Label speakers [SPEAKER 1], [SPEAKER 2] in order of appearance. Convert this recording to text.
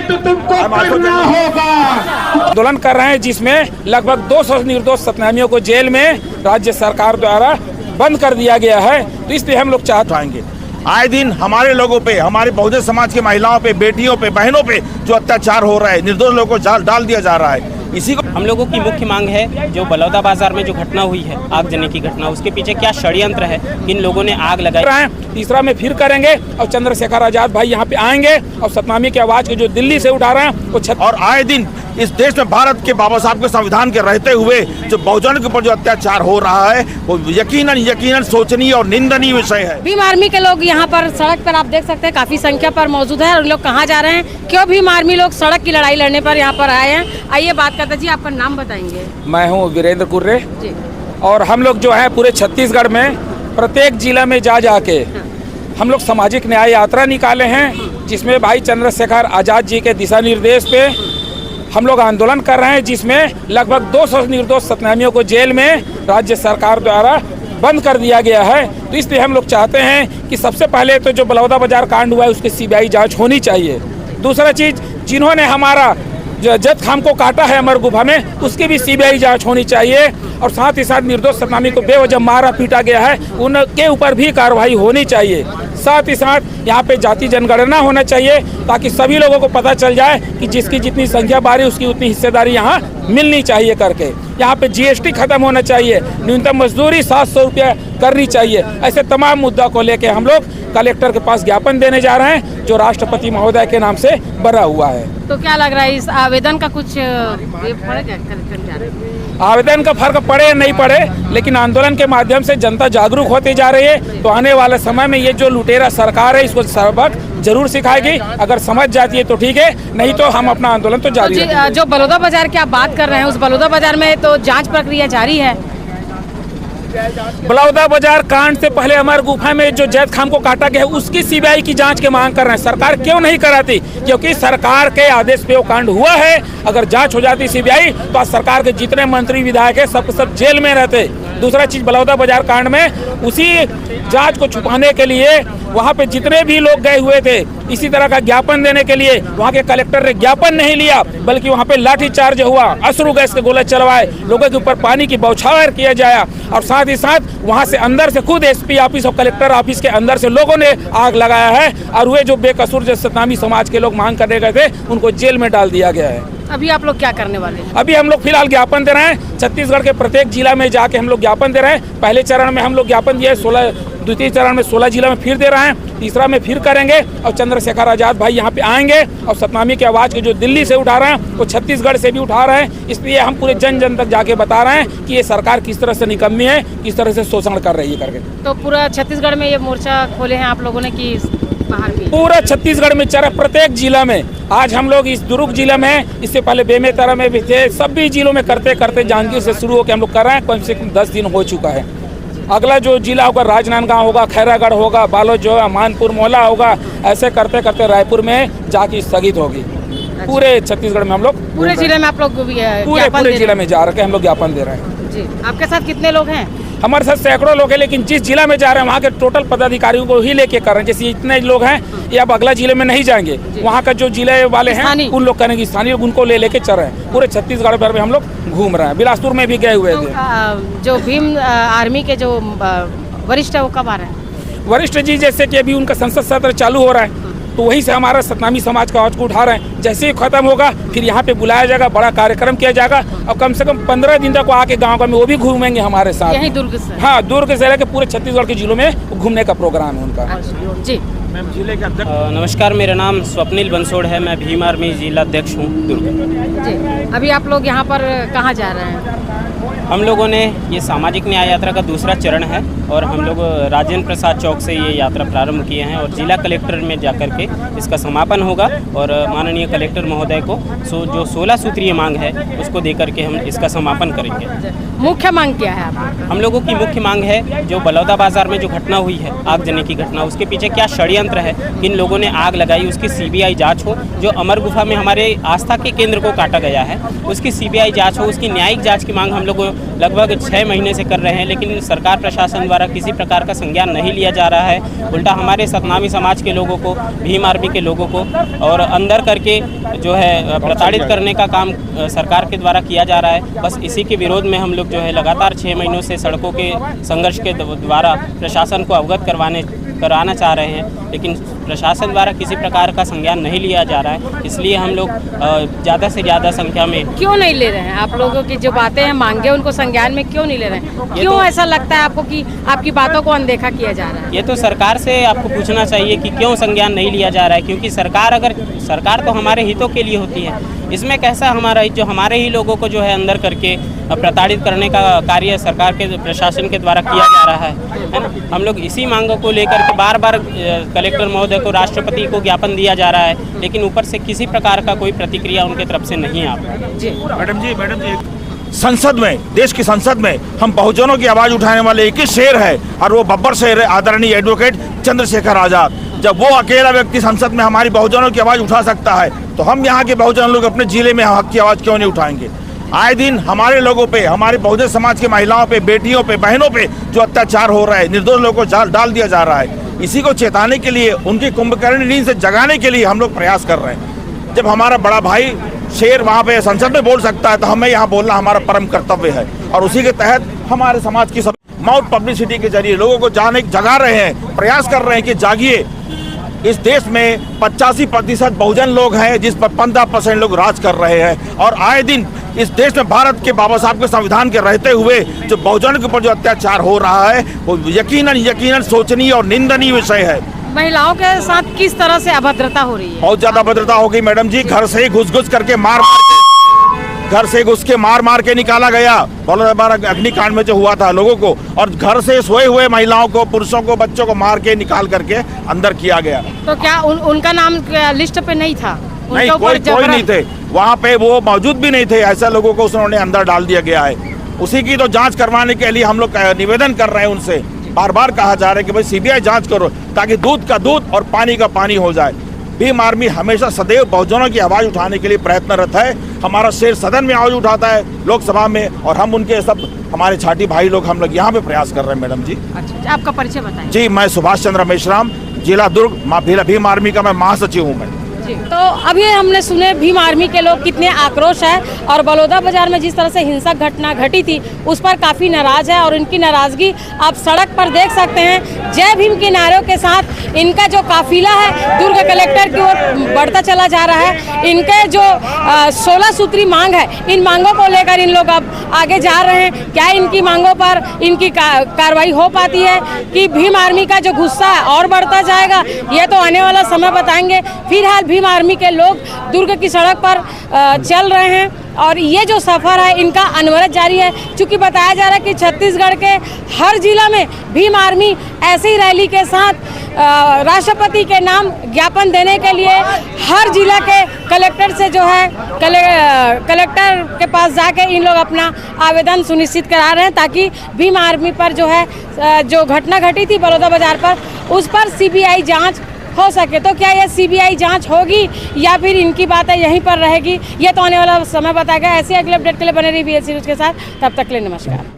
[SPEAKER 1] तो तुमको करना होगा।
[SPEAKER 2] आंदोलन कर रहे हैं जिसमें लगभग 200 निर्दोष सतनामियों को जेल में राज्य सरकार द्वारा बंद कर दिया गया है। तो इसलिए हम लोग चाहते आएंगे।
[SPEAKER 3] आए दिन हमारे लोगों पे, हमारे बहुजन समाज की महिलाओं पे, बेटियों पे, बहनों पे जो अत्याचार हो रहा है, निर्दोष लोगों को डाल दिया जा रहा है। इसी को
[SPEAKER 4] हम लोगों की मुख्य मांग है, जो बलौदा बाजार में जो घटना हुई है, आगजनी की घटना, उसके पीछे क्या षड्यंत्र है, किन लोगों ने आग लगाई।
[SPEAKER 2] तीसरा में फिर करेंगे और चंद्रशेखर आजाद भाई यहाँ पे आएंगे और सतनामी की आवाज को जो दिल्ली से उठा रहे हैं वो
[SPEAKER 3] और आए दिन इस देश में भारत के बाबा साहब के संविधान के रहते हुए जो बहुजन के ऊपर जो अत्याचार हो रहा है वो यकीनन सोचनीय और निंदनीय विषय है।
[SPEAKER 5] भीम आर्मी के लोग यहाँ पर सड़क पर आप देख सकते हैं काफी संख्या पर मौजूद है। और लोग कहाँ जा रहे हैं, क्यों भीम आर्मी लोग सड़क की लड़ाई लड़ने पर यहाँ पर आए हैं, आइए बात करते हैं। जी आपका नाम बताएंगे?
[SPEAKER 2] मैं हूँ वीरेंद्र कुर्रे
[SPEAKER 5] जी।
[SPEAKER 2] और हम लोग जो है पूरे छत्तीसगढ़ में प्रत्येक जिला में जाके हम लोग सामाजिक न्याय यात्रा निकाले हैं, जिसमें भाई चंद्रशेखर आजाद जी के दिशा निर्देश पे हम लोग आंदोलन कर रहे हैं, जिसमें लगभग 200 निर्दोष सतनामियों को जेल में राज्य सरकार द्वारा बंद कर दिया गया है। तो इसलिए हम लोग चाहते हैं कि सबसे पहले तो जो बलौदा बाजार कांड हुआ है उसकी सीबीआई जांच होनी चाहिए। दूसरा चीज, जिन्होंने हमारा जो जत खाम को काटा है अमर गुफा में, उसकी भी सीबीआई जांच होनी चाहिए। और साथ ही साथ निर्दोष सतनामी को बेवजह मारा पीटा गया है, उनके ऊपर भी कार्रवाई होनी चाहिए। साथ ही साथ यहाँ पे जाति जनगणना होना चाहिए, ताकि सभी लोगों को पता चल जाए कि जिसकी जितनी संख्या बारी उसकी उतनी हिस्सेदारी यहाँ मिलनी चाहिए करके। यहाँ पे जीएसटी खत्म होना चाहिए, न्यूनतम मजदूरी 700 रुपया करनी चाहिए। ऐसे तमाम मुद्दा को लेके हम लोग कलेक्टर के पास ज्ञापन देने जा रहे हैं, जो राष्ट्रपति महोदय के नाम से बना हुआ है।
[SPEAKER 5] तो क्या लग रहा है इस आवेदन का कुछ फर्क है?
[SPEAKER 2] आवेदन का फर्क पड़े या नहीं पड़े, लेकिन आंदोलन के माध्यम से जनता जागरूक होती जा रही है। तो आने वाले समय में ये जो लुटेरा सरकार है इसको सबक जरूर सिखाएगी। अगर समझ जाती है तो ठीक है, नहीं तो हम अपना आंदोलन तो जारी रखेंगे।
[SPEAKER 5] जो बलौदा बाजार की आप बात कर रहे हैं, उस बलौदा बाजार में तो जांच प्रक्रिया जारी है।
[SPEAKER 2] बलौदा बाजार कांड से पहले अमर गुफा में जो जैद खान को काटा गया है उसकी सीबीआई की जांच की मांग कर रहे हैं। सरकार क्यों नहीं कराती? क्योंकि सरकार के आदेश पे वो कांड हुआ है। अगर जांच हो जाती सीबीआई तो आज सरकार के जितने मंत्री विधायक है सब जेल में रहते। दूसरा चीज, बलौदा बाजार कांड में उसी जांच को छुपाने के लिए वहाँ पे जितने भी लोग गए हुए थे, इसी तरह का ज्ञापन देने के लिए वहाँ के कलेक्टर ने ज्ञापन नहीं लिया, बल्कि वहाँ पे लाठीचार्ज हुआ, अश्रु गैस के गोले चलवाए, लोगों के ऊपर पानी की बौछार किया जाया। और साथ ही साथ वहाँ से अंदर से खुद एसपी ऑफिस और कलेक्टर ऑफिस के अंदर से लोगों ने आग लगाया है। और वे जो बेकसूर जो सतनामी समाज के लोग मांग करने गए थे उनको जेल में डाल दिया गया है।
[SPEAKER 5] अभी आप लोग क्या करने वाले हैं?
[SPEAKER 2] अभी हम लोग फिलहाल ज्ञापन दे रहे हैं। छत्तीसगढ़ के प्रत्येक जिला में जाके हम लोग ज्ञापन दे रहे हैं। पहले चरण में हम लोग ज्ञापन दिए, द्वितीय चरण में 16 जिला में फिर दे रहे हैं। तीसरा में फिर करेंगे और चंद्रशेखर आजाद भाई यहाँ पे आएंगे और सतनामी की आवाज को जो दिल्ली से उठा रहे हैं वो छत्तीसगढ़ से भी उठा रहे हैं। इसलिए हम पूरे जन जन तक जाके बता रहे हैं कि ये सरकार किस तरह से निकम्मी है, किस तरह से शोषण कर रही है करके।
[SPEAKER 5] तो पूरा छत्तीसगढ़ में ये मोर्चा खोले हैं आप लोगों ने कि बाहर भी?
[SPEAKER 2] पूरा छत्तीसगढ़ में चल रहा, प्रत्येक जिला में। आज हम लोग इस दुर्ग जिला में, इससे पहले बेमेतरा में भी थे, सभी जिलों में करते करते जांजगीर से शुरू होकर हम लोग कर रहे हैं। कम से कम 10 दिन हो चुका है। अगला जो जिला होगा राजनांदगांव होगा, खैरागढ़ होगा, बालोद जो है मानपुर मोहला होगा, ऐसे करते करते रायपुर में जाके स्थगित होगी। पूरे छत्तीसगढ़ में हम लोग, पूरे जिले में आप लोग पूरे जिले में जा रहे हैं, हम लोग ज्ञापन दे रहे हैं।
[SPEAKER 5] जी, आपके साथ कितने लोग हैं?
[SPEAKER 2] हमारे साथ सैकड़ों लोग हैं, लेकिन जिस जिला में जा रहे हैं वहाँ के टोटल पदाधिकारियों को ही लेके कर रहे हैं। जैसे इतने लोग हैं, ये अब अगला जिले में नहीं जाएंगे, वहाँ का जो जिले वाले हैं उन लोग करेंगे, स्थानीय उनको लेके चल रहे हैं। पूरे छत्तीसगढ़ भर में हम लोग घूम रहे हैं। बिलासपुर में भी गए हुए थे।
[SPEAKER 5] जो भीम आर्मी के जो वरिष्ठ है वो कब आ रहे हैं?
[SPEAKER 2] वरिष्ठ जी जैसे कि अभी उनका संसद सत्र चालू हो रहा है, तो वहीं से हमारा सतनामी समाज का आवाज को उठा रहे हैं। जैसे ही खत्म होगा फिर यहाँ पे बुलाया जाएगा, बड़ा कार्यक्रम किया जाएगा और कम से कम 15 दिन तक आके गाँव में वो भी घूमेंगे हमारे साथ।
[SPEAKER 5] यही दुर्ग से?
[SPEAKER 2] हाँ, दुर्ग से लेकर पूरे छत्तीसगढ़ के जिलों में घूमने का प्रोग्राम है उनका।
[SPEAKER 5] जी
[SPEAKER 2] जिले के अध्यक्ष।
[SPEAKER 4] नमस्कार, मेरा नाम स्वप्निल बंसोड़ है, मैं भीम आर्मी जिला अध्यक्ष हूँ दुर्ग।
[SPEAKER 5] जी, अभी आप लोग यहाँ पर कहाँ जा रहे हैं?
[SPEAKER 4] हम लोगों ने ये सामाजिक न्याय यात्रा का दूसरा चरण है और हम लोग राजेंद्र प्रसाद चौक से ये यात्रा प्रारंभ किए हैं और जिला कलेक्टर में जाकर के इसका समापन होगा और माननीय कलेक्टर महोदय को जो 16 सूत्रीय मांग है उसको देकर के हम इसका समापन करेंगे।
[SPEAKER 5] मुख्य मांग क्या है आपकी?
[SPEAKER 4] हम लोगों की मुख्य मांग है, जो बलौदा बाजार में जो घटना हुई है, आगजनी की घटना, उसके पीछे क्या षड्यंत्र है, किन लोगों ने आग लगाई, उसकी सीबीआई जांच हो। जो अमर गुफा में हमारे आस्था के केंद्र को काटा गया है उसकी सीबीआई जांच हो, उसकी न्यायिक जांच की मांग हम लोग लगभग 6 महीने से कर रहे हैं, लेकिन सरकार प्रशासन द्वारा द्वारा किसी प्रकार का संज्ञान नहीं लिया जा रहा है। उल्टा हमारे सतनामी समाज के लोगों को, भीम आर्मी के लोगों को और अंदर करके जो है प्रताड़ित करने का काम सरकार के द्वारा किया जा रहा है। बस इसी के विरोध में हम लोग जो है लगातार 6 महीनों से सड़कों के संघर्ष के द्वारा प्रशासन को अवगत कराना चाह रहे हैं, लेकिन प्रशासन द्वारा किसी प्रकार का संज्ञान नहीं लिया जा रहा है। इसलिए हम लोग ज़्यादा से ज़्यादा संख्या में
[SPEAKER 5] क्यों नहीं ले रहे हैं? आप लोगों की जो बातें हैं, मांगे, उनको संज्ञान में क्यों नहीं ले रहे हैं? क्यों ऐसा लगता है आपको कि आपकी बातों को अनदेखा किया जा रहा है?
[SPEAKER 4] ये तो सरकार से आपको पूछना चाहिए कि क्यों संज्ञान नहीं लिया जा रहा है, क्योंकि सरकार तो हमारे हितों के लिए होती है। इसमें कैसा हमारा जो हमारे ही लोगों को जो है अंदर करके प्रताड़ित करने का कार्य सरकार के प्रशासन के द्वारा किया जा रहा है ना। हम लोग इसी मांगों को लेकर के बार बार कलेक्टर महोदय को, राष्ट्रपति को ज्ञापन दिया जा रहा है, लेकिन ऊपर से किसी प्रकार का कोई प्रतिक्रिया उनके तरफ से नहीं आ रहा है।
[SPEAKER 5] जी
[SPEAKER 3] मैडम जी संसद में, देश की संसद में हम बहुजनों की आवाज उठाने वाले एक ही शेर है, और वो बब्बर शेर है, आदरणीय एडवोकेट चंद्रशेखर आजाद। जब वो अकेला व्यक्ति संसद में हमारी बहुजनों की आवाज उठा सकता है, तो हम यहाँ के बहुजन लोग अपने जिले में हक की आवाज क्यों नहीं उठाएंगे? आए दिन हमारे लोगों पे, हमारे बहुजन समाज की महिलाओं पे, बेटियों पे, बहनों पे जो अत्याचार हो रहा है, निर्दोष लोगों को डाल दिया जा रहा है, इसी को चेताने के लिए, उनकी कुंभकर्ण नींद से जगाने के लिए हम लोग प्रयास कर रहे हैं। जब हमारा बड़ा भाई शेर वहाँ पे संसद में बोल सकता है, तो हमें यहाँ बोलना हमारा परम कर्तव्य है। और उसी के तहत हमारे समाज की सब माउथ पब्लिसिटी के जरिए लोगों को जगा रहे हैं, प्रयास कर रहे हैं कि जागिए। इस देश में 85% बहुजन लोग हैं, जिस पर 15% लोग राज कर रहे हैं। और आए दिन इस देश में भारत के बाबा साहब के संविधान के रहते हुए जो बहुजन के ऊपर जो अत्याचार हो रहा है, वो यकीनन सोचनीय और निंदनीय विषय है।
[SPEAKER 5] महिलाओं के साथ किस तरह से अभद्रता हो रही है?
[SPEAKER 3] बहुत ज्यादा अभद्रता हो गई मैडम जी। घर से घुस करके मार के निकाला गया। अग्निकांड में जो हुआ था लोगों को, और घर से सोए हुए महिलाओं को, पुरुषों को, बच्चों को मार के निकाल करके अंदर किया गया।
[SPEAKER 5] तो क्या उनका नाम लिस्ट पे नहीं था?
[SPEAKER 3] नहीं, कोई नहीं थे वहाँ पे, वो मौजूद भी नहीं थे। ऐसे लोगों को उन्होंने अंदर डाल दिया गया है। उसी की तो जांच करवाने के लिए हम लोग निवेदन कर रहे हैं उनसे। बार बार कहा जा रहा है कि भाई सीबीआई जांच करो, ताकि दूध का दूध और पानी का पानी हो जाए। भीम आर्मी हमेशा सदैव बहुजनों की आवाज उठाने के लिए प्रयत्नरत है। हमारा शेर सदन में आवाज उठाता है, लोकसभा में, और हम उनके सब हमारे छाटी भाई लोग हम लोग यहाँ पे प्रयास कर रहे हैं मैडम जी।
[SPEAKER 5] अच्छा, आपका परिचय बताएं।
[SPEAKER 3] जी, मैं सुभाष चंद्र मेश्राम, जिला दुर्ग, भीम आर्मी का मैं महासचिव हूँ मैं।
[SPEAKER 5] तो अभी हमने सुने भीम आर्मी के लोग कितने आक्रोश है, और बलौदा बाजार में जिस तरह से हिंसक घटना घटी थी उस पर काफ़ी नाराज है। और इनकी नाराजगी आप सड़क पर देख सकते हैं। जय भीम के नारों के साथ इनका जो काफिला है दुर्ग कलेक्टर की ओर बढ़ता चला जा रहा है। इनके जो 16 सूत्री मांग है, इन मांगों को लेकर इन लोग अब आगे जा रहे हैं। क्या इनकी मांगों पर इनकी कार्रवाई हो पाती है कि भीम आर्मी का जो गुस्सा है और बढ़ता जाएगा, ये तो आने वाला समय बताएंगे। फिलहाल भीम आर्मी के लोग दुर्ग की सड़क पर चल रहे हैं, और ये जो सफ़र है इनका अनवरत जारी है। चूँकि बताया जा रहा है कि छत्तीसगढ़ के हर जिला में भीम आर्मी ऐसी रैली के साथ राष्ट्रपति के नाम ज्ञापन देने के लिए हर जिला के कलेक्टर से जो है कलेक्टर के पास जाके इन लोग अपना आवेदन सुनिश्चित करा रहे हैं, ताकि भीम आर्मी पर जो है जो घटना घटी थी बलौदा बाजार पर, उस पर सीबीआई जांच हो सके। तो क्या यह सीबीआई जांच होगी या फिर इनकी बातें यहीं पर रहेगी, ये तो आने वाला समय बताएगा। ऐसे अगले अपडेट के लिए बने रही BSC न्यूज़ के साथ। तब तक के लिए नमस्कार।